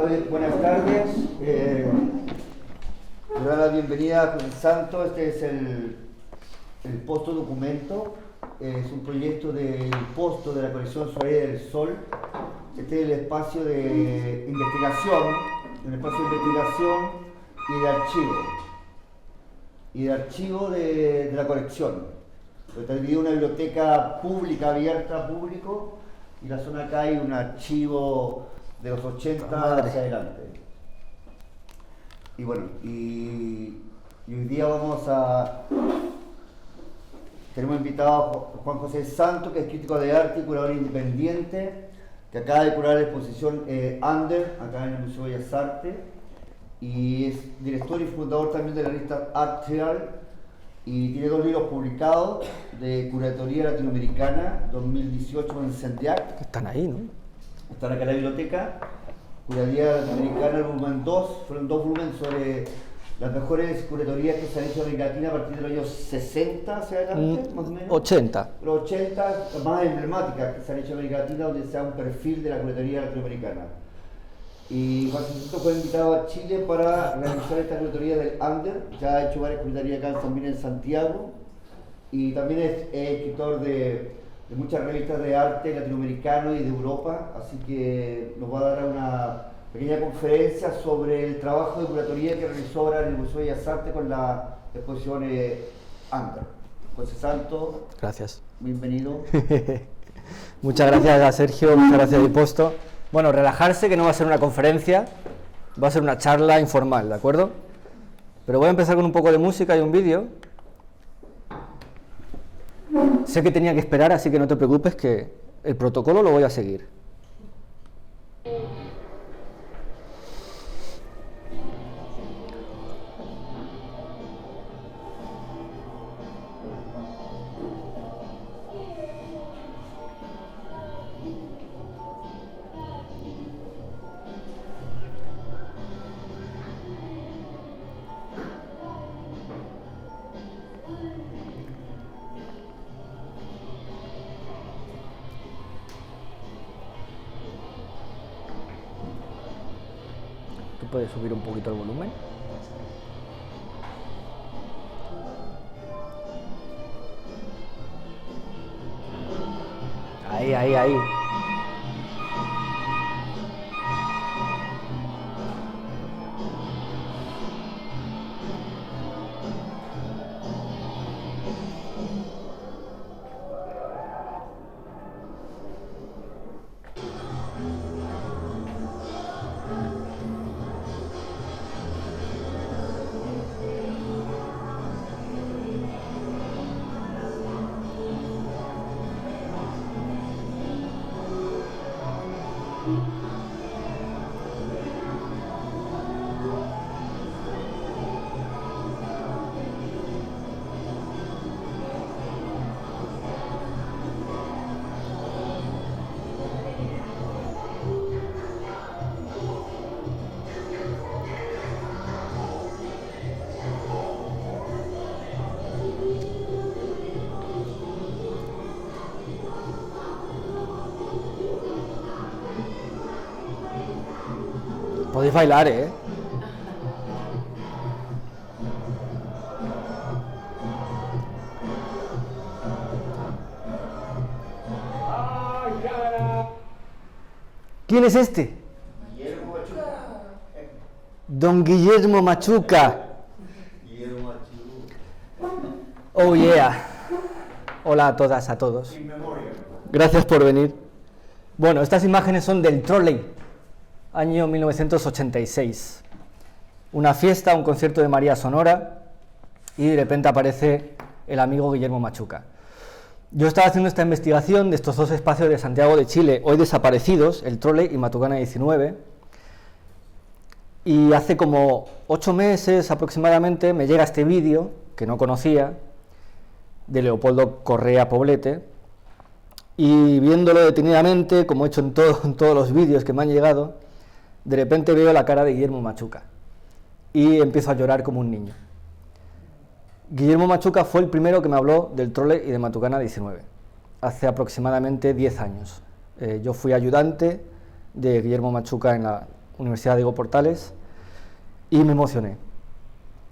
Buenas tardes. Le doy la bienvenida a José Santos. Este es el Posto Documento. Es un proyecto del Posto de la colección Soleil del Sol. Este es el espacio de investigación, y de archivo de la colección. Está dividida una biblioteca pública abierta a público, y la zona acá hay un archivo de los 80 hacia adelante. Y bueno, y hoy día tenemos invitado a Juan José Santos, que es crítico de arte y curador independiente, que acaba de curar la exposición Under, acá en el Museo de Bellas Artes, y es director y fundador también de la revista Arteal, y tiene 2 libros publicados de curatoría latinoamericana 2018 en CENDIAC. Están ahí, ¿no? Están acá en la biblioteca. Curatoría latinoamericana, el volumen 2, fueron 2 volúmenes sobre las mejores curatorías que se han hecho en América Latina a partir de los años 60 hacia adelante, más o menos. 80. Los 80 más emblemáticas que se han hecho en América Latina, donde se da un perfil de la curatoría latinoamericana. Y Juan Francisco fue invitado a Chile para realizar esta curatoría del Under. Ya ha hecho varias curatorias acá también en Santiago, y también es escritor de muchas revistas de arte latinoamericano y de Europa, así que nos va a dar una pequeña conferencia sobre el trabajo de curatoría que realizó ahora en el Museo de Bellas Artes con la exposición Under. José Santos. Gracias. Bienvenido. Muchas gracias a Sergio, muchas gracias a Posto. Bueno, relajarse, que no va a ser una conferencia, va a ser una charla informal, ¿de acuerdo? Pero voy a empezar con un poco de música y un vídeo. Sé que tenía que esperar, así que no te preocupes, que el protocolo lo voy a seguir. ¿Puedes subir un poquito el volumen? Ahí. Podéis bailar, ¿eh? ¿Quién es este? Guillermo Machuca. Don Guillermo Machuca. Guillermo Machuca. Oh yeah. Hola a todas, a todos. Sin memoria. Gracias por venir. Bueno, estas imágenes son del Trolley, año 1986. Una fiesta, un concierto de María Sonora, y de repente aparece el amigo Guillermo Machuca. Yo estaba haciendo esta investigación de estos 2 espacios de Santiago de Chile, hoy desaparecidos, el Trolley y Matucana 19, y hace como 8 meses aproximadamente me llega este vídeo, que no conocía, de Leopoldo Correa Poblete, y viéndolo detenidamente, como he hecho en todos los vídeos que me han llegado, de repente veo la cara de Guillermo Machuca y empiezo a llorar como un niño. Guillermo Machuca fue el primero que me habló del Trolley y de Matucana 19, hace aproximadamente 10 años. Yo fui ayudante de Guillermo Machuca Universidad Diego Portales, y me emocioné.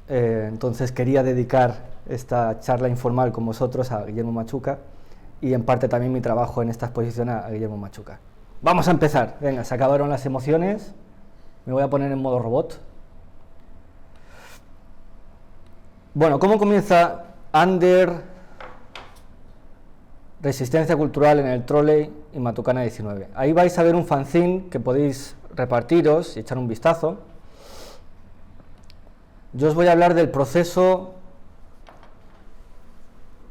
Entonces quería dedicar esta charla informal con vosotros a Guillermo Machuca y en parte también mi trabajo en esta exposición a Guillermo Machuca. Vamos a empezar. Venga, se acabaron las emociones. Me voy a poner en modo robot. Bueno, ¿cómo comienza Ander, Resistencia Cultural en el Trolley y Matucana 19? Ahí vais a ver un fanzine que podéis repartiros y echar un vistazo. Yo os voy a hablar del proceso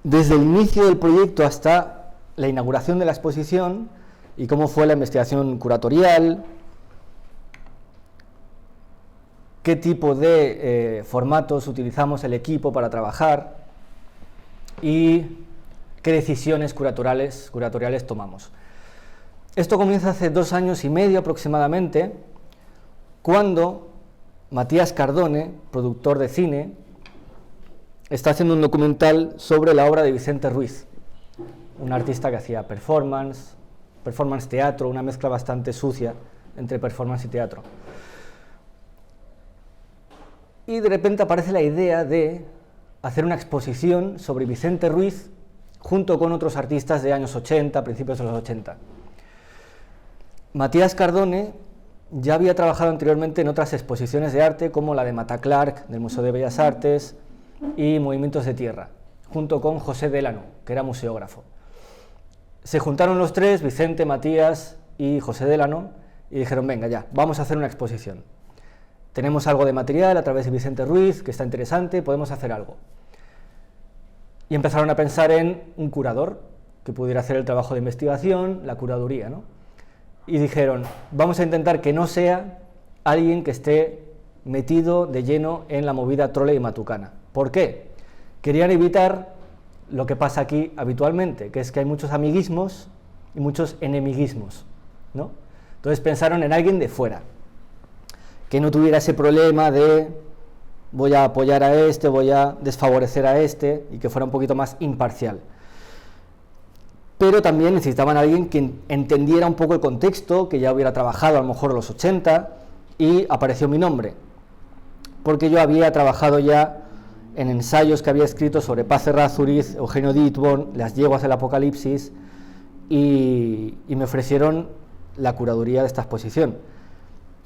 desde el inicio del proyecto hasta la inauguración de la exposición y cómo fue la investigación curatorial, qué tipo de formatos utilizamos el equipo para trabajar y qué decisiones curatoriales tomamos. Esto comienza hace 2 años y medio aproximadamente, cuando Matías Cardone, productor de cine, está haciendo un documental sobre la obra de Vicente Ruiz, un artista que hacía performance teatro, una mezcla bastante sucia entre performance y teatro. Y de repente aparece la idea de hacer una exposición sobre Vicente Ruiz junto con otros artistas de años 80, principios de los 80. Matías Cardone ya había trabajado anteriormente en otras exposiciones de arte, como la de Mata Clark, del Museo de Bellas Artes, y Movimientos de Tierra, junto con José Delano, que era museógrafo. Se juntaron los tres, Vicente, Matías y José Delano, y dijeron, venga ya, vamos a hacer una exposición. Tenemos algo de material a través de Vicente Ruiz, que está interesante, podemos hacer algo. Y empezaron a pensar en un curador que pudiera hacer el trabajo de investigación, la curaduría, ¿no? Y dijeron, vamos a intentar que no sea alguien que esté metido de lleno en la movida Trolley y Matucana. ¿Por qué? Querían evitar lo que pasa aquí habitualmente, que es que hay muchos amiguismos y muchos enemiguismos, ¿no? Entonces pensaron en alguien de fuera, que no tuviera ese problema de voy a apoyar a este, voy a desfavorecer a este, y que fuera un poquito más imparcial. Pero también necesitaban a alguien que entendiera un poco el contexto, que ya hubiera trabajado a lo mejor en los 80, y apareció mi nombre, porque yo había trabajado ya en ensayos que había escrito sobre Paz Errázuriz, Eugenio Dittborn, Las yeguas del Apocalipsis, y me ofrecieron la curaduría de esta exposición.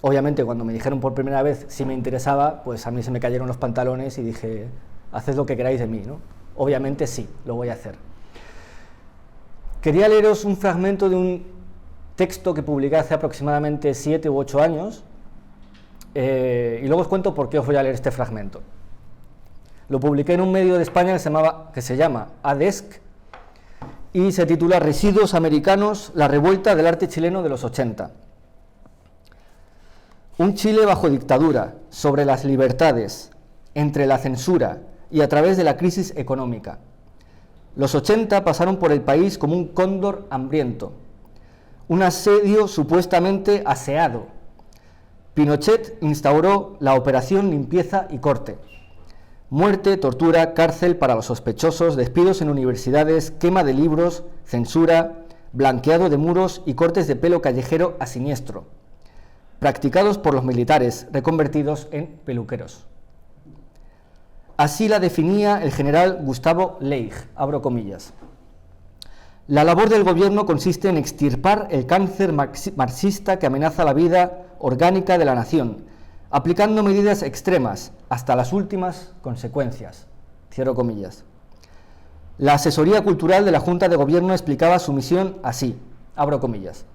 Obviamente, cuando me dijeron por primera vez si me interesaba, pues a mí se me cayeron los pantalones y dije, haced lo que queráis de mí, ¿no? Obviamente sí, lo voy a hacer. Quería leeros un fragmento de un texto que publiqué hace aproximadamente 7 u 8 años, y luego os cuento por qué os voy a leer este fragmento. Lo publiqué en un medio de España que se llama ADESC, y se titula Residuos americanos, la revuelta del arte chileno de los 80. Un Chile bajo dictadura, sobre las libertades, entre la censura y a través de la crisis económica. Los 80 pasaron por el país como un cóndor hambriento, un asedio supuestamente aseado. Pinochet instauró la operación limpieza y corte. Muerte, tortura, cárcel para los sospechosos, despidos en universidades, quema de libros, censura, blanqueado de muros y cortes de pelo callejero a siniestro, practicados por los militares, reconvertidos en peluqueros. Así la definía el general Gustavo Leigh, abro comillas. La labor del gobierno consiste en extirpar el cáncer marxista que amenaza la vida orgánica de la nación, aplicando medidas extremas hasta las últimas consecuencias. Cierro comillas. La asesoría cultural de la Junta de Gobierno explicaba su misión así, abro comillas.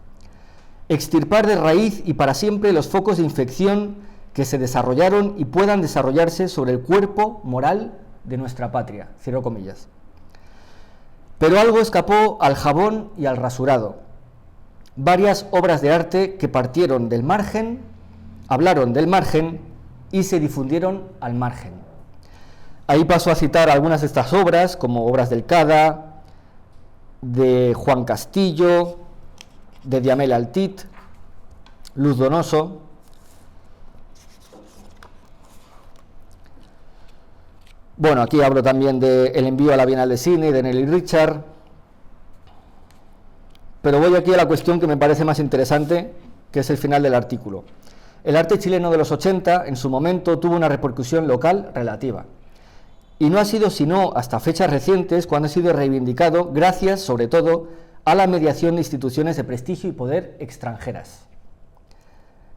Extirpar de raíz y para siempre los focos de infección que se desarrollaron y puedan desarrollarse sobre el cuerpo moral de nuestra patria, cierro comillas. Pero algo escapó al jabón y al rasurado. Varias obras de arte que partieron del margen, hablaron del margen y se difundieron al margen. Ahí paso a citar algunas de estas obras, como obras del CADA, de Juan Castillo, de Diamel Altit, Luz Donoso. Bueno, aquí hablo también de El envío a la Bienal de Cine, de Nelly Richard. Pero voy aquí a la cuestión que me parece más interesante, que es el final del artículo. el arte chileno de los 80 en su momento tuvo una repercusión local relativa. Y no ha sido sino hasta fechas recientes cuando ha sido reivindicado gracias, sobre todo, a la mediación de instituciones de prestigio y poder extranjeras.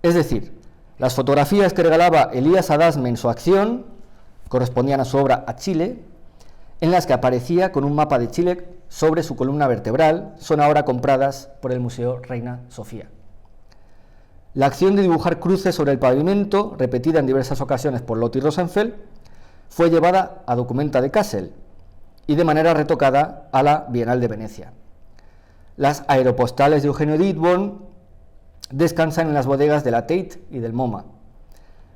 Es decir, las fotografías que regalaba Elías Adasme en su acción correspondían a su obra A Chile, en las que aparecía con un mapa de Chile sobre su columna vertebral, son ahora compradas por el Museo Reina Sofía. La acción de dibujar cruces sobre el pavimento, repetida en diversas ocasiones por Lotte Rosenfeld, fue llevada a Documenta de Kassel y de manera retocada a la Bienal de Venecia. Las aeropostales de Eugenio Dittborn descansan en las bodegas de la Tate y del MoMA.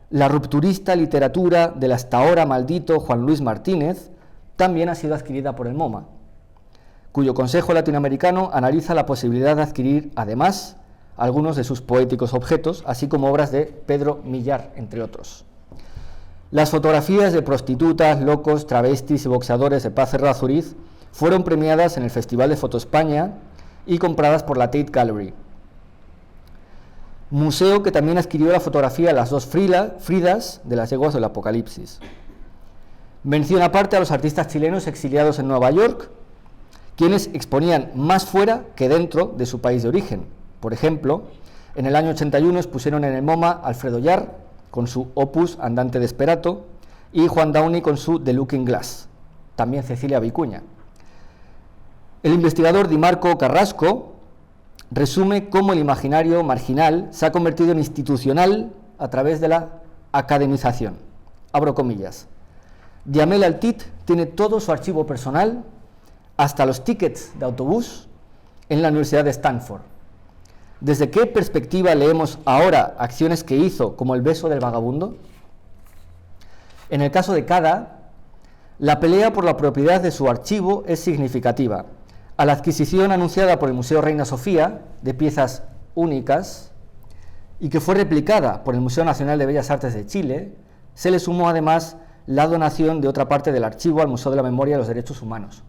La rupturista literatura del hasta ahora maldito Juan Luis Martínez también ha sido adquirida por el MoMA, cuyo Consejo Latinoamericano analiza la posibilidad de adquirir, además, algunos de sus poéticos objetos, así como obras de Pedro Millar, entre otros. Las fotografías de prostitutas, locos, travestis y boxeadores de Paz Errázuriz fueron premiadas en el Festival de Foto España y compradas por la Tate Gallery. Museo que también adquirió la fotografía de las dos Fridas de las yeguas del Apocalipsis. Mención aparte a los artistas chilenos exiliados en Nueva York, quienes exponían más fuera que dentro de su país de origen. Por ejemplo, en el año 81 expusieron en el MoMA Alfredo Yar, con su opus Andante Desperato, y Juan Downey con su The Looking Glass, también Cecilia Vicuña. El investigador Di Marco Carrasco resume cómo el imaginario marginal se ha convertido en institucional a través de la academización. Abro comillas. Diamel Altit tiene todo su archivo personal, hasta los tickets de autobús, en la Universidad de Stanford. ¿Desde qué perspectiva leemos ahora acciones que hizo, como el beso del vagabundo? En el caso de Cada, la pelea por la propiedad de su archivo es significativa. A la adquisición anunciada por el Museo Reina Sofía de piezas únicas y que fue replicada por el Museo Nacional de Bellas Artes de Chile, se le sumó además la donación de otra parte del archivo al Museo de la Memoria y los Derechos Humanos.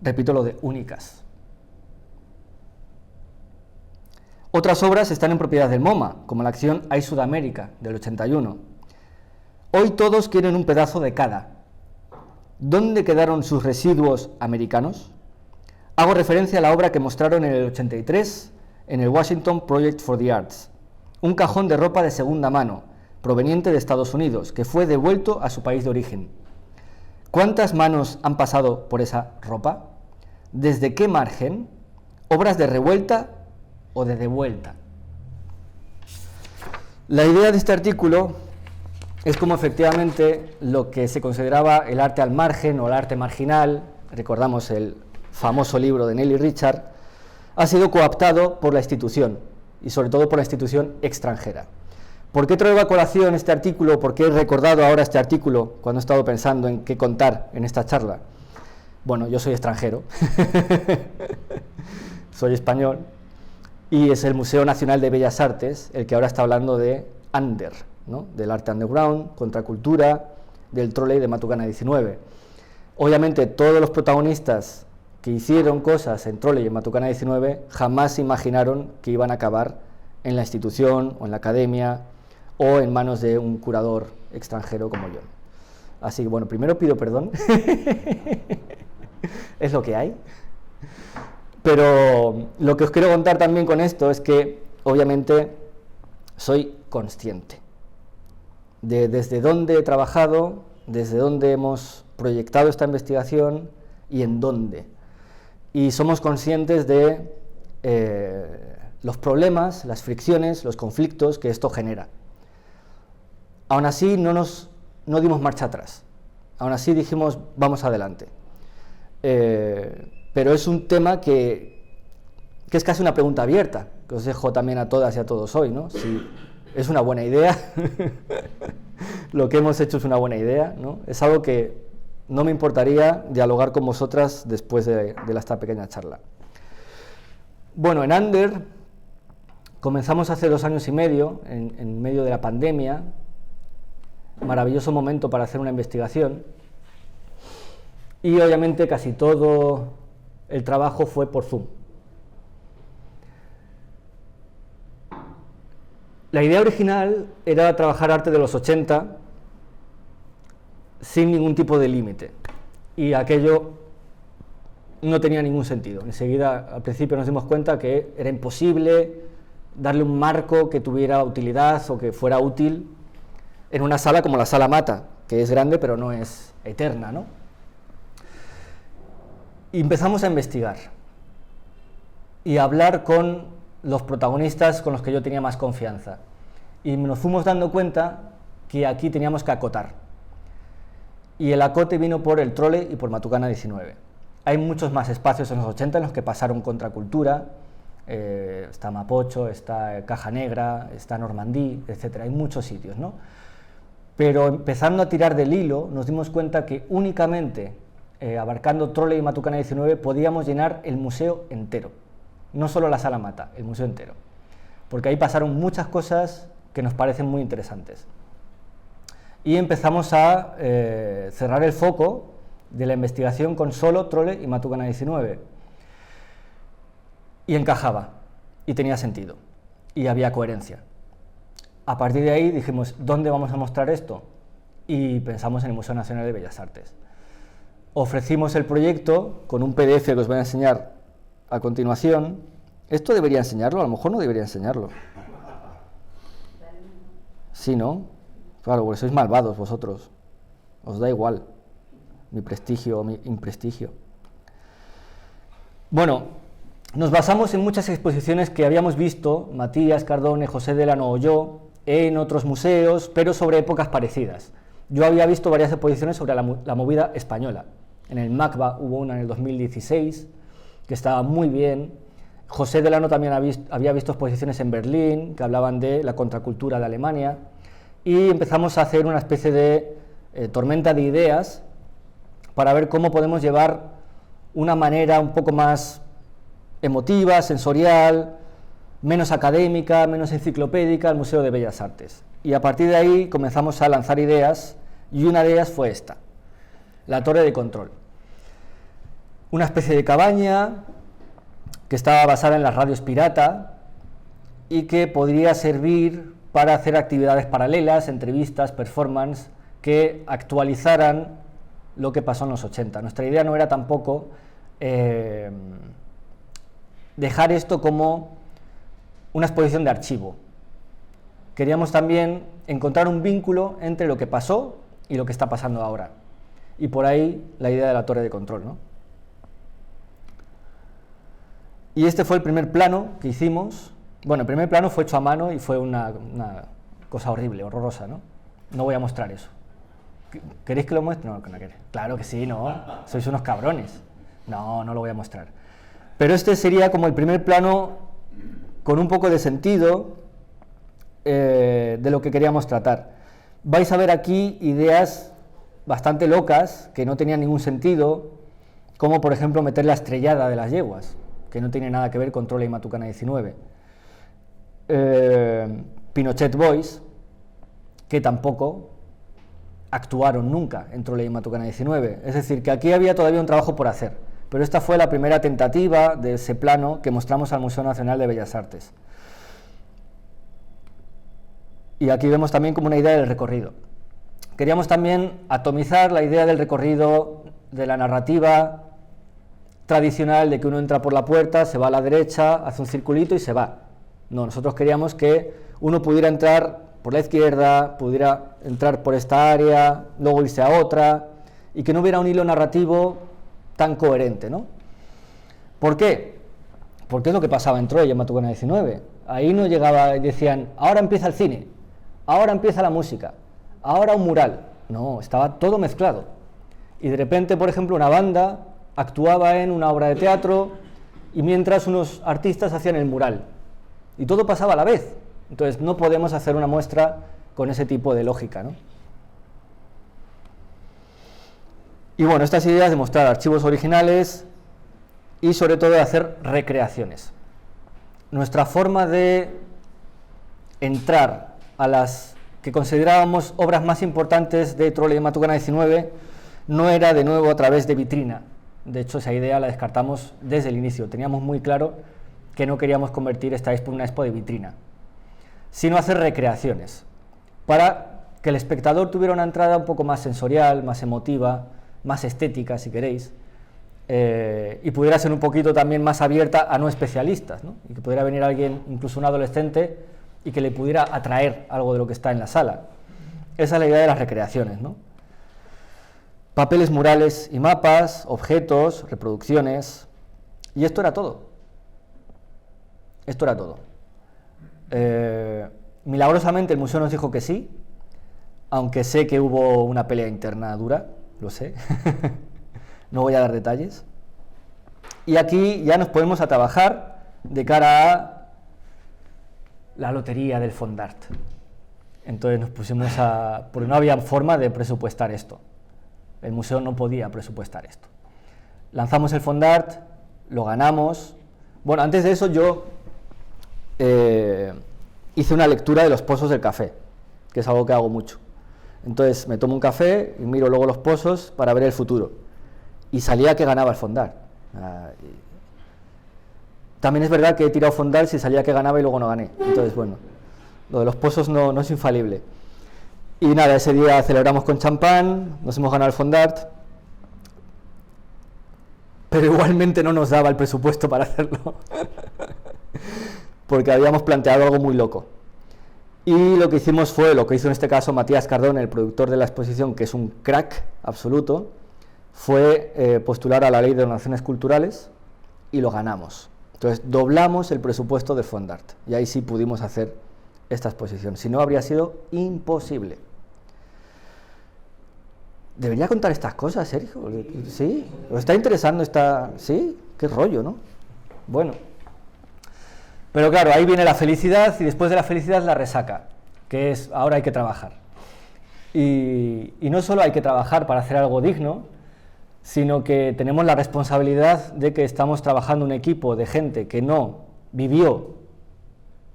Repito lo de únicas. Otras obras están en propiedad del MoMA, como la acción Hay Sudamérica, del 81. Hoy todos quieren un pedazo de Cada. ¿Dónde quedaron sus residuos americanos? Hago referencia a la obra que mostraron en el 83 en el Washington Project for the Arts, un cajón de ropa de segunda mano, proveniente de Estados Unidos, que fue devuelto a su país de origen. ¿Cuántas manos han pasado por esa ropa? ¿Desde qué margen? ¿Obras de revuelta o de devuelta? La idea de este artículo es como efectivamente lo que se consideraba el arte al margen o el arte marginal, recordamos el famoso libro de Nelly Richard, ha sido cooptado por la institución y sobre todo por la institución extranjera. ¿Por qué traigo a colación este artículo? ¿Por qué he recordado ahora este artículo cuando he estado pensando en qué contar en esta charla? Bueno, yo soy extranjero, soy español, y es el Museo Nacional de Bellas Artes el que ahora está hablando de under, ¿no? Del arte underground, contracultura, del trolley de Matucana 19. Obviamente todos los protagonistas que hicieron cosas en trolley y en Matucana 19 jamás imaginaron que iban a acabar en la institución o en la academia o en manos de un curador extranjero como yo. Así que bueno, primero pido perdón, es lo que hay. Pero lo que os quiero contar también con esto es que, obviamente, soy consciente de desde dónde he trabajado, desde dónde hemos proyectado esta investigación y en dónde. Y somos conscientes de los problemas, las fricciones, los conflictos que esto genera. Aún así, no dimos marcha atrás. Aún así dijimos, vamos adelante. Pero es un tema que es casi una pregunta abierta, que os dejo también a todas y a todos hoy, ¿no? Si es una buena idea, lo que hemos hecho es una buena idea, ¿no? Es algo que no me importaría dialogar con vosotras después de esta pequeña charla. Bueno, en Under comenzamos hace 2 años y medio, en medio de la pandemia, maravilloso momento para hacer una investigación, y obviamente casi todo el trabajo fue por Zoom. La idea original era trabajar arte de los 80 sin ningún tipo de límite, y aquello no tenía ningún sentido. Enseguida, al principio, nos dimos cuenta que era imposible darle un marco que tuviera utilidad o que fuera útil en una sala como la Sala Mata, que es grande pero no es eterna, ¿no? Y empezamos a investigar y a hablar con los protagonistas con los que yo tenía más confianza, y nos fuimos dando cuenta que aquí teníamos que acotar, y el acote vino por el Trole y por Matucana 19. Hay muchos más espacios en los 80 en los que pasaron contracultura, está Mapocho, está Caja Negra, está Normandí, etcétera. Hay muchos sitios, ¿no? Pero empezando a tirar del hilo, nos dimos cuenta que únicamente abarcando Trole y Matucana 19 podíamos llenar el museo entero, no solo la Sala Mata, el museo entero, porque ahí pasaron muchas cosas que nos parecen muy interesantes. Y empezamos a cerrar el foco de la investigación con solo Trole y Matucana 19. Y encajaba, y tenía sentido, y había coherencia. A partir de ahí dijimos, ¿dónde vamos a mostrar esto? Y pensamos en el Museo Nacional de Bellas Artes. Ofrecimos el proyecto con un PDF que os voy a enseñar a continuación. Esto debería enseñarlo, a lo mejor no debería enseñarlo. Sí, ¿no? Claro, porque sois malvados vosotros. Os da igual mi prestigio o mi imprestigio. Bueno, nos basamos en muchas exposiciones que habíamos visto, Matías, Cardone, José Delano o yo, en otros museos, pero sobre épocas parecidas. Yo había visto varias exposiciones sobre la movida española. En el MACBA hubo una en el 2016, que estaba muy bien. José Delano también había visto exposiciones en Berlín, que hablaban de la contracultura de Alemania, y empezamos a hacer una especie de tormenta de ideas para ver cómo podemos llevar una manera un poco más emotiva, sensorial, menos académica, menos enciclopédica al Museo de Bellas Artes. Y a partir de ahí comenzamos a lanzar ideas, y una de ellas fue esta, la torre de control. Una especie de cabaña que estaba basada en las radios pirata y que podría servir para hacer actividades paralelas, entrevistas, performance, que actualizaran lo que pasó en los 80. Nuestra idea no era tampoco dejar esto como una exposición de archivo. Queríamos también encontrar un vínculo entre lo que pasó y lo que está pasando ahora. Y por ahí la idea de la torre de control, ¿no? Y este fue el primer plano que hicimos. Bueno, el primer plano fue hecho a mano y fue una cosa horrible, horrorosa, ¿no? No voy a mostrar eso. ¿Queréis que lo muestre? No, que no queréis. Claro que sí, ¿no? Sois unos cabrones. No, no lo voy a mostrar. Pero este sería como el primer plano con un poco de sentido de lo que queríamos tratar. Vais a ver aquí ideas bastante locas, que no tenían ningún sentido, como por ejemplo meter la estrellada de las yeguas, que no tiene nada que ver con Trole y Matucana 19. Pinochet Boys, que tampoco actuaron nunca en Trole y Matucana 19. Es decir, que aquí había todavía un trabajo por hacer, pero esta fue la primera tentativa de ese plano que mostramos al Museo Nacional de Bellas Artes. Y aquí vemos también como una idea del recorrido. Queríamos también atomizar la idea del recorrido de la narrativa tradicional de que uno entra por la puerta, se va a la derecha, hace un circulito y se va. No, nosotros queríamos que uno pudiera entrar por la izquierda, pudiera entrar por esta área, luego irse a otra, y que no hubiera un hilo narrativo tan coherente, ¿no? ¿Por qué? Porque es lo que pasaba en Troya, en Matucana 19. Ahí no llegaba y decían, ahora empieza el cine, ahora empieza la música, ahora un mural. No, estaba todo mezclado. Y de repente, por ejemplo, una banda actuaba en una obra de teatro y mientras unos artistas hacían el mural. Y todo pasaba a la vez. Entonces no podemos hacer una muestra con ese tipo de lógica, ¿no? Y bueno, estas ideas de mostrar archivos originales y sobre todo de hacer recreaciones. Nuestra forma de entrar a las que considerábamos obras más importantes de Trole y Matucana 19 no era de nuevo a través de vitrina. De hecho, esa idea la descartamos desde el inicio. Teníamos muy claro que no queríamos convertir esta expo en una expo de vitrina. sino hacer recreaciones, para que el espectador tuviera una entrada un poco más sensorial, más emotiva, más estética, si queréis, y pudiera ser un poquito también más abierta a no especialistas, ¿no? Y que pudiera venir alguien, incluso un adolescente, y que le pudiera atraer algo de lo que está en la sala. Esa es la idea de las recreaciones, ¿no? Papeles, murales y mapas, objetos, reproducciones, y esto era todo. Esto era todo. Milagrosamente el museo nos dijo que sí, aunque sé que hubo una pelea interna dura, lo sé. No voy a dar detalles. Y aquí ya nos ponemos a trabajar de cara a la lotería del Fondart. Entonces nos pusimos porque no había forma de presupuestar esto. El museo no podía presupuestar esto. Lanzamos el Fondart, lo ganamos. Bueno, antes de eso yo hice una lectura de los pozos del café, que es algo que hago mucho. Entonces me tomo un café y miro luego los pozos para ver el futuro. Y salía que ganaba el Fondart. También es verdad que he tirado Fondart si salía que ganaba y luego no gané. Entonces, bueno, lo de los pozos no es infalible. Y nada, ese día celebramos con champán, nos hemos ganado el Fondart, pero igualmente no nos daba el presupuesto para hacerlo, porque habíamos planteado algo muy loco. Y lo que hicimos fue, lo que hizo en este caso Matías Cardón, el productor de la exposición, que es un crack absoluto, fue postular a la Ley de Donaciones Culturales y lo ganamos. Entonces doblamos el presupuesto de Fondart y ahí sí pudimos hacer esta exposición, si no habría sido imposible. ¿Debería contar estas cosas, Sergio? ¿Sí? ¿Os está interesando esta...? ¿Sí? ¿Qué rollo, no? Bueno. Pero claro, ahí viene la felicidad y después de la felicidad la resaca, que es ahora hay que trabajar. Y no solo hay que trabajar para hacer algo digno, sino que tenemos la responsabilidad de que estamos trabajando un equipo de gente que no vivió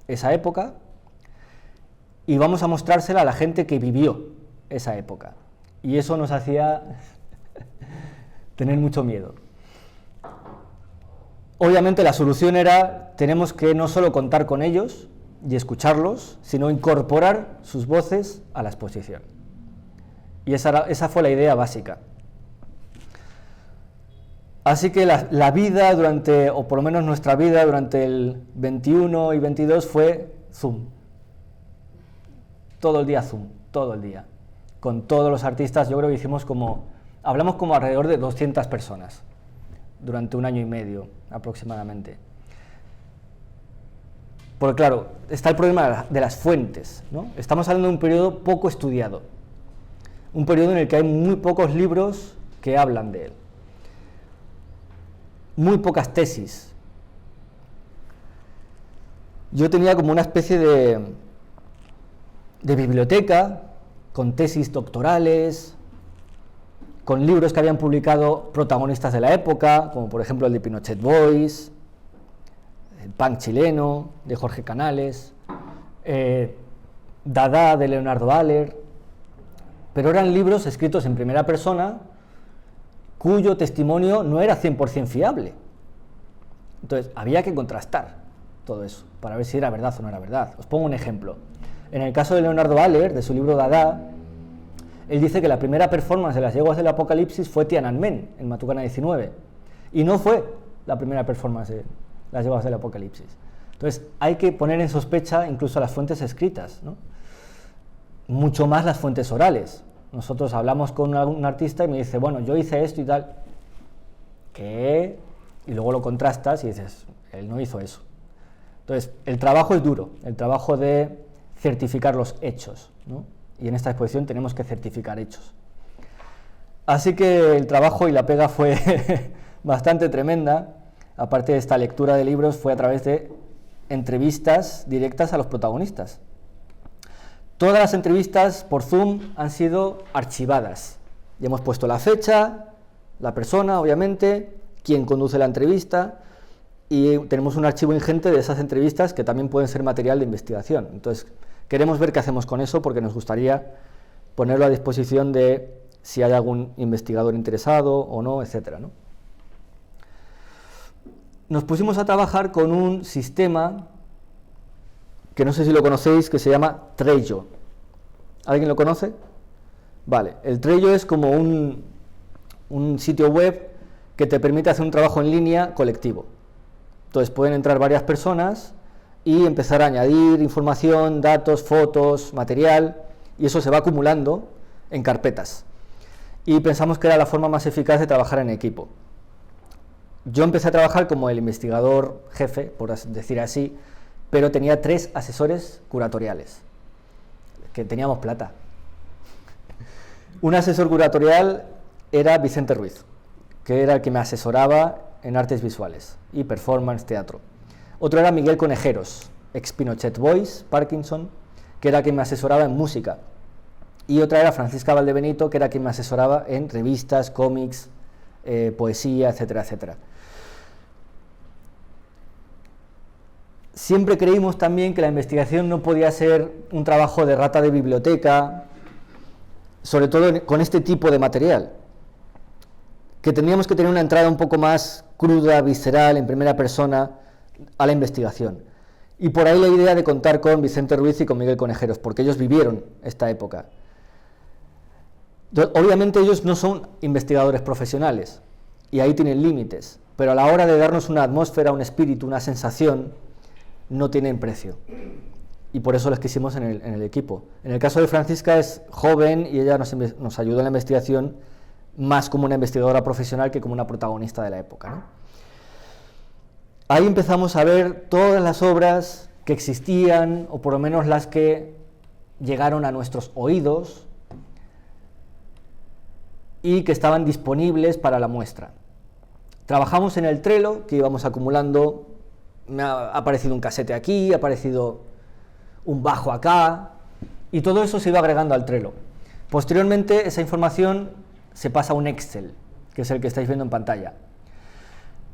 esa época y vamos a mostrársela a la gente que vivió esa época. Y eso nos hacía tener mucho miedo. Obviamente la solución era, tenemos que no solo contar con ellos y escucharlos, sino incorporar sus voces a la exposición. Y esa fue la idea básica. Así que la vida durante, o por lo menos nuestra vida durante el 21 y 22 fue Zoom. Todo el día Zoom, todo el día. Con todos los artistas, yo creo que hablamos como alrededor de 200 personas durante 1 año y medio aproximadamente. Porque claro, está el problema de las fuentes, ¿no? Estamos hablando de un periodo poco estudiado, un periodo en el que hay muy pocos libros que hablan de él, muy pocas tesis. Yo tenía como una especie de biblioteca con tesis doctorales, con libros que habían publicado protagonistas de la época, como por ejemplo el de Pinochet Boys, el punk chileno de Jorge Canales, Dada de Leonardo Aller, pero eran libros escritos en primera persona cuyo testimonio no era 100% fiable. Entonces había que contrastar todo eso para ver si era verdad o no era verdad. Os pongo un ejemplo. En el caso de Leonardo Aller, de su libro Dada, él dice que la primera performance de las yeguas del Apocalipsis fue Tiananmen, en Matucana 19, y no fue la primera performance de las yeguas del Apocalipsis. Entonces hay que poner en sospecha incluso las fuentes escritas, ¿no? Mucho más las fuentes orales. Nosotros hablamos con un artista y me dice, bueno, yo hice esto y tal. ¿Qué? Y luego lo contrastas y dices, él no hizo eso. Entonces, el trabajo es duro, el trabajo de certificar los hechos, ¿no? Y en esta exposición tenemos que certificar hechos. Así que el trabajo y la pega fue bastante tremenda. Aparte de esta lectura de libros, fue a través de entrevistas directas a los protagonistas. Todas las entrevistas por Zoom han sido archivadas. Ya hemos puesto la fecha, la persona, obviamente, quién conduce la entrevista, y tenemos un archivo ingente de esas entrevistas que también pueden ser material de investigación. Entonces, queremos ver qué hacemos con eso porque nos gustaría ponerlo a disposición de si hay algún investigador interesado o no, etcétera, ¿no? Nos pusimos a trabajar con un sistema que no sé si lo conocéis, que se llama Trello. ¿Alguien lo conoce? Vale, el Trello es como un sitio web que te permite hacer un trabajo en línea colectivo. Entonces pueden entrar varias personas y empezar a añadir información, datos, fotos, material, y eso se va acumulando en carpetas. Y pensamos que era la forma más eficaz de trabajar en equipo. Yo empecé a trabajar como el investigador jefe, por decir así, pero tenía 3 asesores curatoriales, que teníamos plata. Un asesor curatorial era Vicente Ruiz, que era el que me asesoraba en artes visuales y performance, teatro. Otro era Miguel Conejeros, ex Pinochet Boys, Parkinson, que era quien me asesoraba en música. Y otra era Francisca Valdebenito, que era quien me asesoraba en revistas, cómics, poesía, etcétera, etcétera. Siempre creímos también que la investigación no podía ser un trabajo de rata de biblioteca, sobre todo con este tipo de material, que teníamos que tener una entrada un poco más cruda, visceral, en primera persona, a la investigación. Y por ahí la idea de contar con Vicente Ruiz y con Miguel Conejeros, porque ellos vivieron esta época. Obviamente ellos no son investigadores profesionales, y ahí tienen límites, pero a la hora de darnos una atmósfera, un espíritu, una sensación, no tienen precio. Y por eso les quisimos en el equipo. En el caso de Francisca es joven y ella nos ayudó en la investigación más como una investigadora profesional que como una protagonista de la época, ¿no? Ahí empezamos a ver todas las obras que existían, o por lo menos las que llegaron a nuestros oídos y que estaban disponibles para la muestra. Trabajamos en el Trello, que íbamos acumulando, me ha aparecido un casete aquí, ha aparecido un bajo acá, y todo eso se iba agregando al Trello. Posteriormente, esa información se pasa a un Excel, que es el que estáis viendo en pantalla.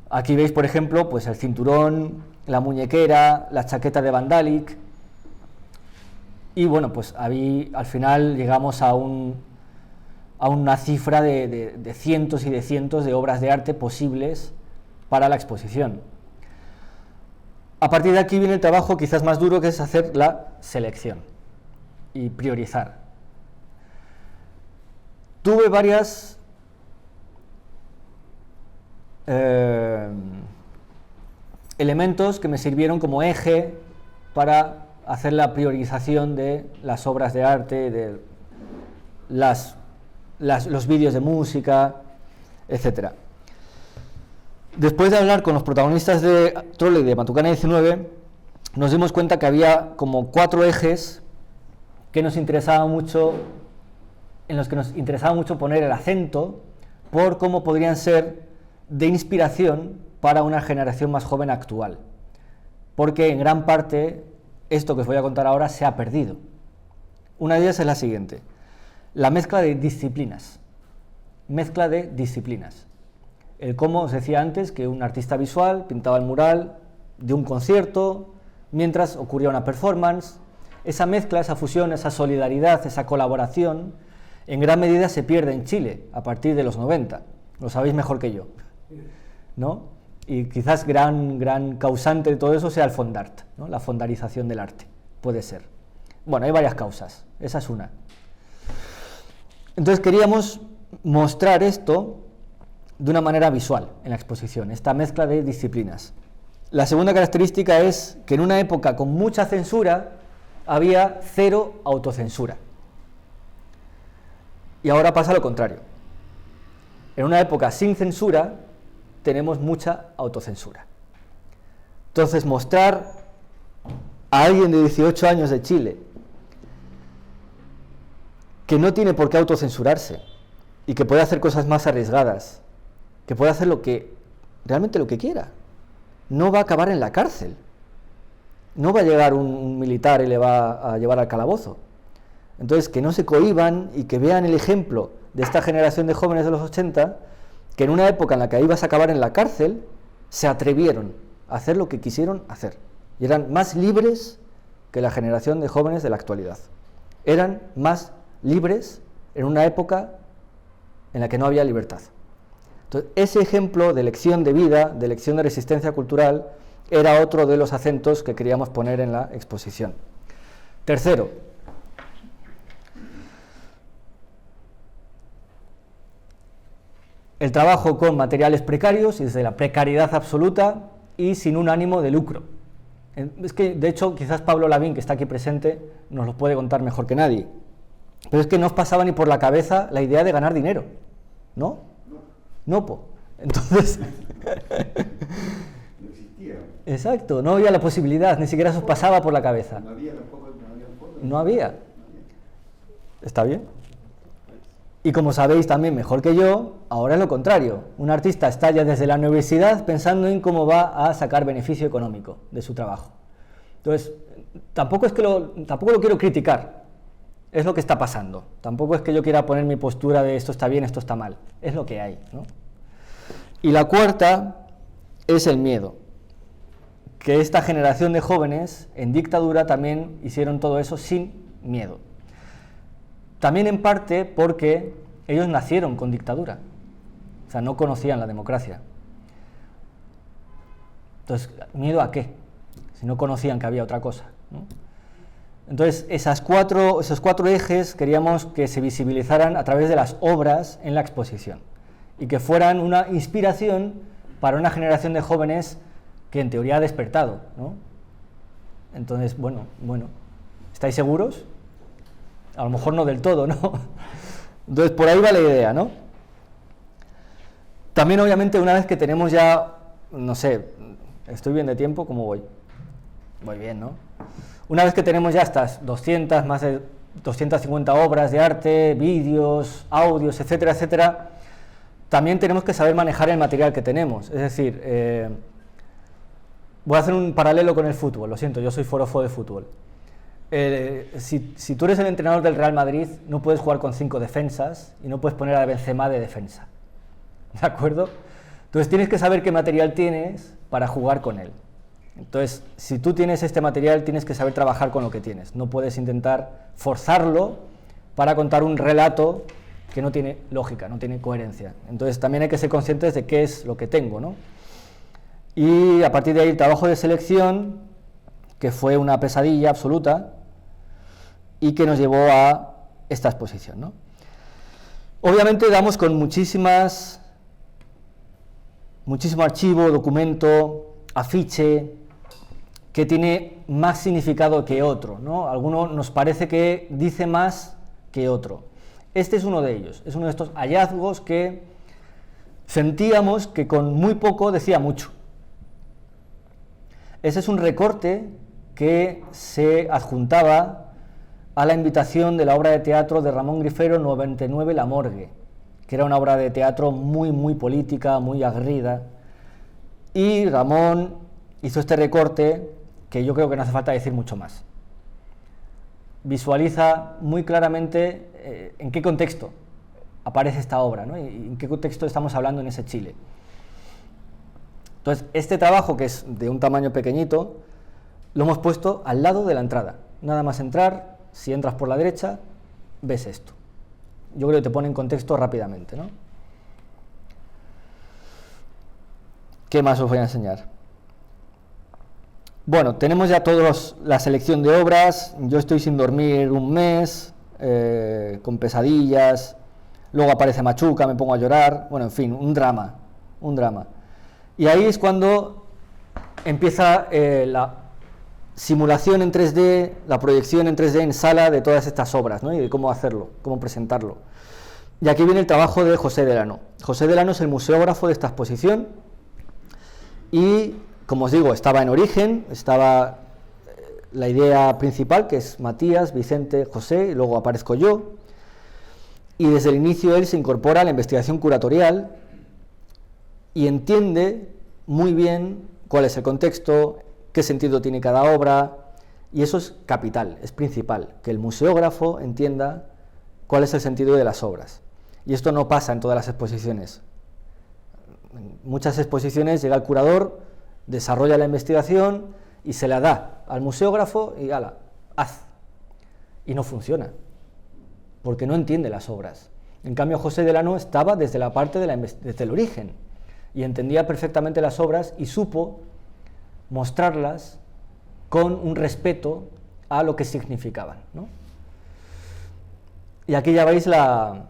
Aquí veis, por ejemplo, pues el cinturón, la muñequera, la chaqueta de Van Dijk, y bueno, pues ahí al final llegamos a una cifra de cientos y de cientos de obras de arte posibles para la exposición. A partir de aquí viene el trabajo quizás más duro, que es hacer la selección y priorizar. Tuve varias elementos que me sirvieron como eje para hacer la priorización de las obras de arte, de los vídeos de música, etc. Después de hablar con los protagonistas de Trolley de Matucana 19, nos dimos cuenta que había como 4 ejes que nos interesaba mucho, en los que nos interesaba mucho poner el acento por cómo podrían ser de inspiración para una generación más joven actual, porque en gran parte esto que os voy a contar ahora se ha perdido. Una de ellas es la siguiente: la mezcla de disciplinas. Mezcla de disciplinas. El cómo os decía antes que un artista visual pintaba el mural de un concierto mientras ocurría una performance. Esa mezcla, esa fusión, esa solidaridad, esa colaboración, en gran medida se pierde en Chile a partir de los 90. Lo sabéis mejor que yo, ¿no? Y quizás gran causante de todo eso sea el fondart, ¿no? La fondarización del arte, puede ser. Bueno, hay varias causas, esa es una. Entonces queríamos mostrar esto de una manera visual en la exposición, esta mezcla de disciplinas. La segunda característica es que en una época con mucha censura había 0 autocensura. Y ahora pasa lo contrario. En una época sin censura tenemos mucha autocensura. Entonces, mostrar a alguien de 18 años de Chile que no tiene por qué autocensurarse y que puede hacer cosas más arriesgadas, que puede hacer realmente lo que quiera, no va a acabar en la cárcel, no va a llegar un militar y le va a llevar al calabozo. Entonces, que no se cohíban y que vean el ejemplo de esta generación de jóvenes de los 80, que en una época en la que ibas a acabar en la cárcel, se atrevieron a hacer lo que quisieron hacer. Y eran más libres que la generación de jóvenes de la actualidad. Eran más libres en una época en la que no había libertad. Entonces, ese ejemplo de elección de vida, de elección de resistencia cultural, era otro de los acentos que queríamos poner en la exposición. Tercero, el trabajo con materiales precarios y desde la precariedad absoluta y sin un ánimo de lucro. Es que, de hecho, quizás Pablo Lavín, que está aquí presente, nos lo puede contar mejor que nadie. Pero es que no os pasaba ni por la cabeza la idea de ganar dinero, ¿no? No, po. Entonces... No existía. Exacto, no había la posibilidad, ni siquiera se os pasaba por la cabeza. No había tampoco, no había fondos. No había. ¿Está bien? Y como sabéis también mejor que yo, ahora es lo contrario. Un artista está ya desde la universidad pensando en cómo va a sacar beneficio económico de su trabajo. Entonces, tampoco lo quiero criticar, es lo que está pasando. Tampoco es que yo quiera poner mi postura de esto está bien, esto está mal. Es lo que hay, ¿no? Y la cuarta es el miedo. Que esta generación de jóvenes en dictadura también hicieron todo eso sin miedo. También en parte porque ellos nacieron con dictadura, o sea, no conocían la democracia. Entonces, ¿miedo a qué? Si no conocían que había otra cosa, ¿no? Entonces, esos cuatro ejes queríamos que se visibilizaran a través de las obras en la exposición y que fueran una inspiración para una generación de jóvenes que en teoría ha despertado, ¿no? Entonces, bueno, ¿estáis seguros? A lo mejor no del todo, ¿no? Entonces, por ahí va la idea, ¿no? También, obviamente, una vez que tenemos ya, no sé, ¿estoy bien de tiempo? ¿Cómo voy? Voy bien, ¿no? Una vez que tenemos ya estas 200, más de 250 obras de arte, vídeos, audios, etcétera, etcétera, también tenemos que saber manejar el material que tenemos. Es decir, voy a hacer un paralelo con el fútbol, lo siento, yo soy forofo de fútbol. Si tú eres el entrenador del Real Madrid, no puedes jugar con 5 defensas y no puedes poner a Benzema de defensa, ¿de acuerdo? Entonces tienes que saber qué material tienes para jugar con él. Entonces, si tú tienes este material, tienes que saber trabajar con lo que tienes. No puedes intentar forzarlo para contar un relato que no tiene lógica, no tiene coherencia. Entonces también hay que ser conscientes de qué es lo que tengo, ¿no? Y a partir de ahí el trabajo de selección, que fue una pesadilla absoluta, y que nos llevó a esta exposición, ¿no? Obviamente damos con muchísimo archivo, documento, afiche, que tiene más significado que otro, ¿no? Alguno nos parece que dice más que otro. Este es uno de ellos, es uno de estos hallazgos que sentíamos que con muy poco decía mucho. Ese es un recorte que se adjuntaba a la invitación de la obra de teatro de Ramón Grifero, 99 La Morgue, que era una obra de teatro muy política, muy aguerrida, y Ramón hizo este recorte que yo creo que no hace falta decir mucho más. Visualiza muy claramente en qué contexto aparece esta obra, ¿no? Y en qué contexto estamos hablando en ese Chile. Entonces, este trabajo, que es de un tamaño pequeñito, lo hemos puesto al lado de la entrada. Nada más entrar, si entras por la derecha, ves esto. Yo creo que te pone en contexto rápidamente, ¿no? ¿Qué más os voy a enseñar? Bueno, tenemos ya todos la selección de obras. Yo estoy sin dormir un mes, con pesadillas, luego aparece Machuca, me pongo a llorar, bueno, en fin, un drama. Y ahí es cuando empieza la simulación en 3D, la proyección en 3D en sala de todas estas obras, ¿no? Y de cómo hacerlo, cómo presentarlo. Y aquí viene el trabajo de José Delano. José Delano es el museógrafo de esta exposición y, como os digo, estaba en origen, estaba la idea principal, que es Matías, Vicente, José, y luego aparezco yo, y desde el inicio él se incorpora a la investigación curatorial y entiende muy bien cuál es el contexto, qué sentido tiene cada obra, y eso es capital, es principal, que el museógrafo entienda cuál es el sentido de las obras. Y esto no pasa en todas las exposiciones. En muchas exposiciones llega el curador, desarrolla la investigación y se la da al museógrafo y ala, haz. Y no funciona, porque no entiende las obras. En cambio, José Delano estaba desde la parte desde el origen, y entendía perfectamente las obras y supo mostrarlas con un respeto a lo que significaban, ¿no? Y aquí ya veis la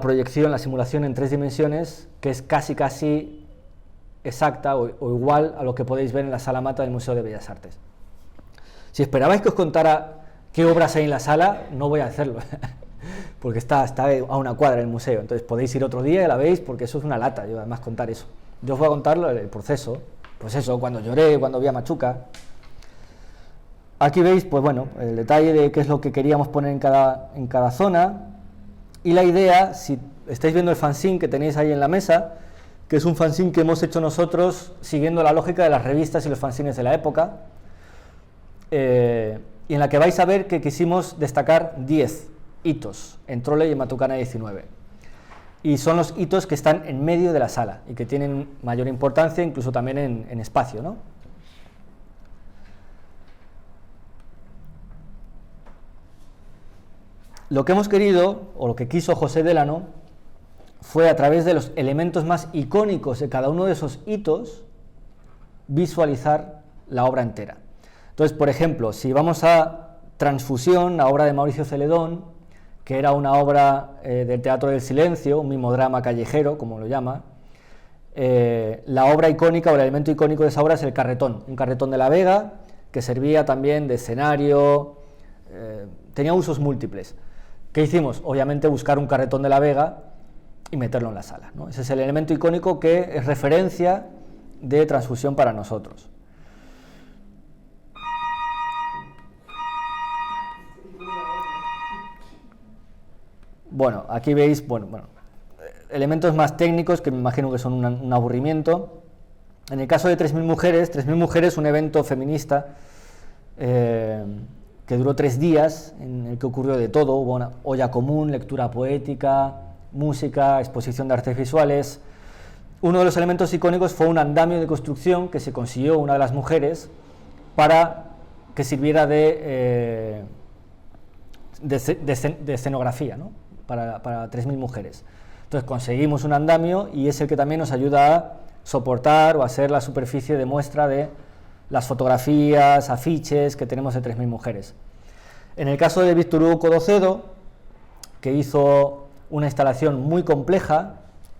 proyección, la simulación en 3 dimensiones, que es casi exacta o igual a lo que podéis ver en la sala mata del Museo de Bellas Artes. Si esperabais que os contara qué obras hay en la sala, no voy a hacerlo, porque está a una cuadra el museo, entonces podéis ir otro día y la veis, porque eso es una lata, yo además contar eso. Yo os voy a contar el proceso, pues eso, cuando lloré, cuando vi a Machuca. Aquí veis, pues bueno, el detalle de qué es lo que queríamos poner en cada zona, y la idea, si estáis viendo el fanzine que tenéis ahí en la mesa, que es un fanzine que hemos hecho nosotros siguiendo la lógica de las revistas y los fanzines de la época, y en la que vais a ver que quisimos destacar 10 hitos en Trole y en Matucana 19. Y son los hitos que están en medio de la sala y que tienen mayor importancia, incluso también en espacio, ¿no? Lo que hemos querido, o lo que quiso José Delano, fue a través de los elementos más icónicos de cada uno de esos hitos, visualizar la obra entera. Entonces, por ejemplo, si vamos a Transfusión, la obra de Mauricio Celedón, que era una obra del Teatro del Silencio, un mimodrama callejero, como lo llama, la obra icónica o el elemento icónico de esa obra es el carretón, un carretón de la Vega, que servía también de escenario, tenía usos múltiples. ¿Qué hicimos? Obviamente buscar un carretón de la Vega y meterlo en la sala, ¿no? Ese es el elemento icónico que es referencia de Transfusión para nosotros. Bueno, aquí veis, elementos más técnicos que me imagino que son un aburrimiento. En el caso de 3000 mujeres, un evento feminista que duró 3 días, en el que ocurrió de todo. Hubo una olla común, lectura poética, música, exposición de artes visuales. Uno de los elementos icónicos fue un andamio de construcción que se consiguió una de las mujeres para que sirviera de escenografía, ¿no? Para 3000 mujeres. Entonces conseguimos un andamio y es el que también nos ayuda a soportar o a ser la superficie de muestra de las fotografías, afiches que tenemos de 3000 mujeres. En el caso de Víctor Hugo Codocedo, que hizo una instalación muy compleja,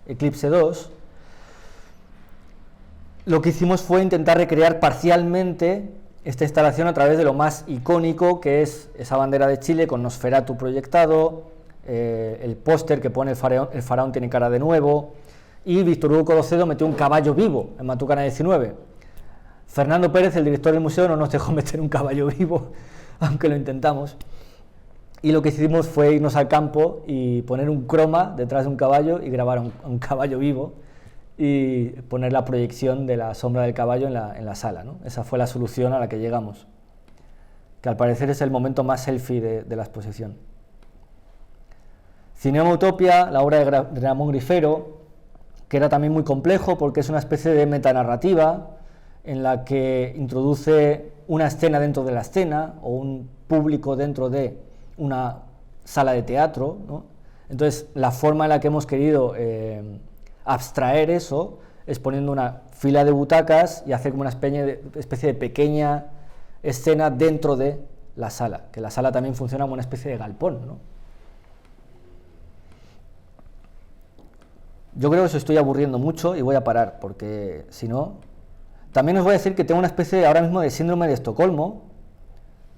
Eclipse 2, lo que hicimos fue intentar recrear parcialmente esta instalación a través de lo más icónico, que es esa bandera de Chile con Nosferatu proyectado, el póster que pone el faraón tiene cara de nuevo, y Víctor Hugo Codocedo metió un caballo vivo en Matucana 19. Fernando Pérez, el director del museo, no nos dejó meter un caballo vivo, aunque lo intentamos, y lo que hicimos fue irnos al campo y poner un croma detrás de un caballo y grabar un caballo vivo y poner la proyección de la sombra del caballo en la sala, ¿no? Esa fue la solución a la que llegamos, que al parecer es el momento más selfie de la exposición. Cinema Utopia, la obra de Ramón Grifero, que era también muy complejo porque es una especie de metanarrativa en la que introduce una escena dentro de la escena o un público dentro de una sala de teatro, ¿no? Entonces, la forma en la que hemos querido abstraer eso es poniendo una fila de butacas y hacer como una especie de pequeña escena dentro de la sala, que la sala también funciona como una especie de galpón, ¿no? Yo creo que os estoy aburriendo mucho y voy a parar, porque si no... También os voy a decir que tengo una especie ahora mismo de síndrome de Estocolmo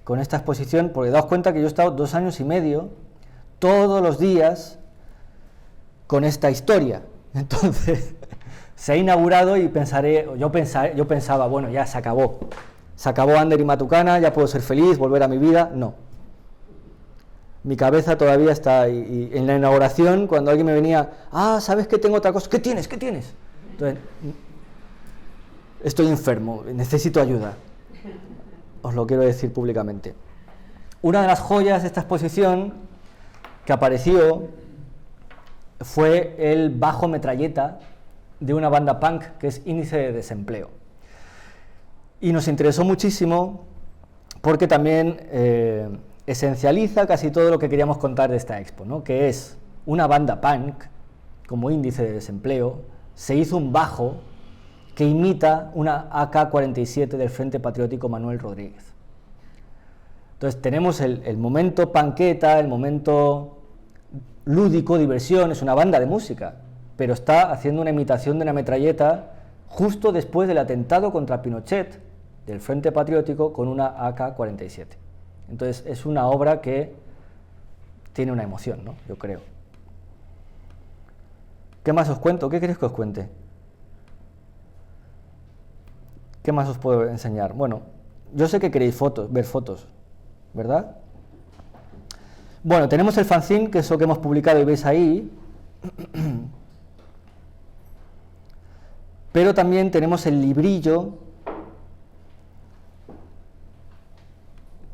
con esta exposición, porque daos cuenta que yo he estado 2 años y medio todos los días con esta historia. Entonces, se ha inaugurado y yo pensaba, bueno, ya se acabó Ander y Matucana, ya puedo ser feliz, volver a mi vida. No. Mi cabeza todavía está ahí, y en la inauguración, cuando alguien me venía, ¿sabes que tengo otra cosa? ¿Qué tienes? Entonces, estoy enfermo, necesito ayuda. Os lo quiero decir públicamente. Una de las joyas de esta exposición que apareció fue el bajo metralleta de una banda punk que es Índice de Desempleo. Y nos interesó muchísimo porque también esencializa casi todo lo que queríamos contar de esta expo, ¿no? Que es una banda punk como Índice de Desempleo, se hizo un bajo que imita una AK-47 del Frente Patriótico Manuel Rodríguez. Entonces tenemos el momento panqueta, el momento lúdico, diversión, es una banda de música, pero está haciendo una imitación de una metralleta justo después del atentado contra Pinochet del Frente Patriótico con una AK-47. Entonces es una obra que tiene una emoción, ¿no? Yo creo. ¿Qué más os cuento? ¿Qué queréis que os cuente? ¿Qué más os puedo enseñar? Bueno, yo sé que queréis ver fotos, ¿verdad? Bueno, tenemos el fanzine, que es lo que hemos publicado y veis ahí, pero también tenemos el librillo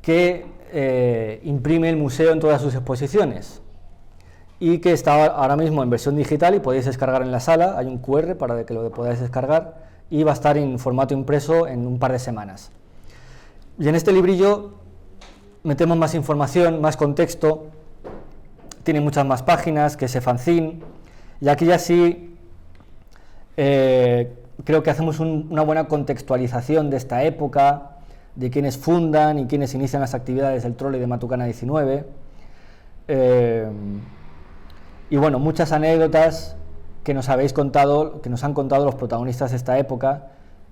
que imprime el museo en todas sus exposiciones y que está ahora mismo en versión digital y podéis descargar en la sala, hay un QR para que lo podáis descargar y va a estar en formato impreso en un par de semanas. Y en este librillo metemos más información, más contexto, tiene muchas más páginas que ese fanzine, y aquí ya sí creo que hacemos una buena contextualización de esta época, de quienes fundan y quienes inician las actividades del Trole de Matucana 19, y bueno, muchas anécdotas que nos habéis contado, que nos han contado los protagonistas de esta época,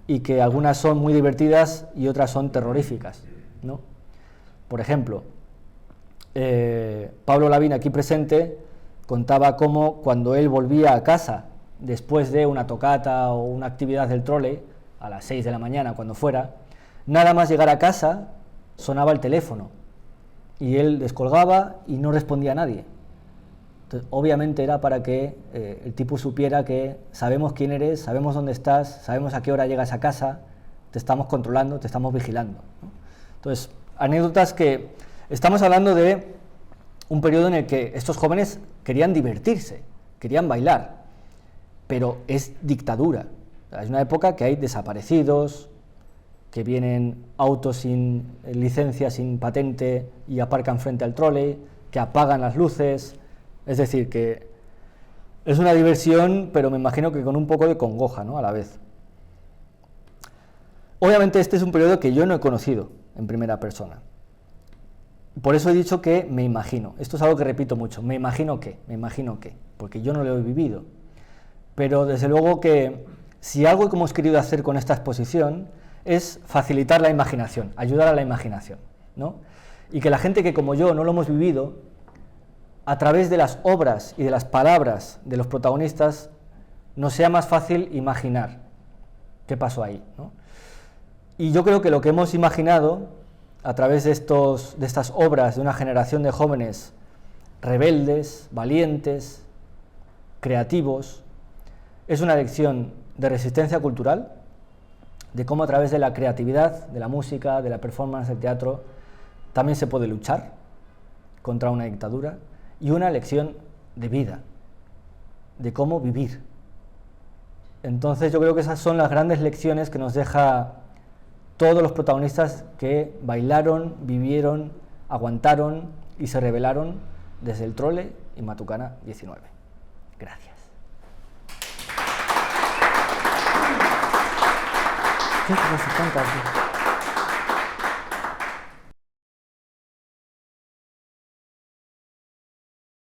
y que algunas son muy divertidas y otras son terroríficas, ¿no? Por ejemplo, Pablo Lavín, aquí presente, contaba cómo cuando él volvía a casa después de una tocata o una actividad del Trole, a las 6 de la mañana, cuando fuera, nada más llegar a casa sonaba el teléfono y él descolgaba y no respondía a nadie. Entonces, obviamente era para que el tipo supiera que sabemos quién eres, sabemos dónde estás, sabemos a qué hora llegas a casa, te estamos controlando, te estamos vigilando, ¿no? Entonces, anécdotas que estamos hablando de un periodo en el que estos jóvenes querían divertirse, querían bailar, pero es dictadura. Es una época que hay desaparecidos, que vienen autos sin licencia, sin patente y aparcan frente al trole, que apagan las luces. Es decir, que es una diversión, pero me imagino que con un poco de congoja, ¿no?, a la vez. Obviamente este es un periodo que yo no he conocido en primera persona. Por eso he dicho que me imagino. Esto es algo que repito mucho. Me imagino que, porque yo no lo he vivido. Pero desde luego que si algo que hemos querido hacer con esta exposición es facilitar la imaginación, ayudar a la imaginación, ¿no? Y que la gente que como yo no lo hemos vivido, a través de las obras y de las palabras de los protagonistas, nos sea más fácil imaginar qué pasó ahí, ¿no? Y yo creo que lo que hemos imaginado a través de estas obras de una generación de jóvenes rebeldes, valientes, creativos, es una lección de resistencia cultural, de cómo a través de la creatividad, de la música, de la performance, del teatro, también se puede luchar contra una dictadura, y una lección de vida, de cómo vivir. Entonces yo creo que esas son las grandes lecciones que nos deja todos los protagonistas que bailaron, vivieron, aguantaron y se rebelaron desde el Trole y Matucana 19. Gracias. ¿Qué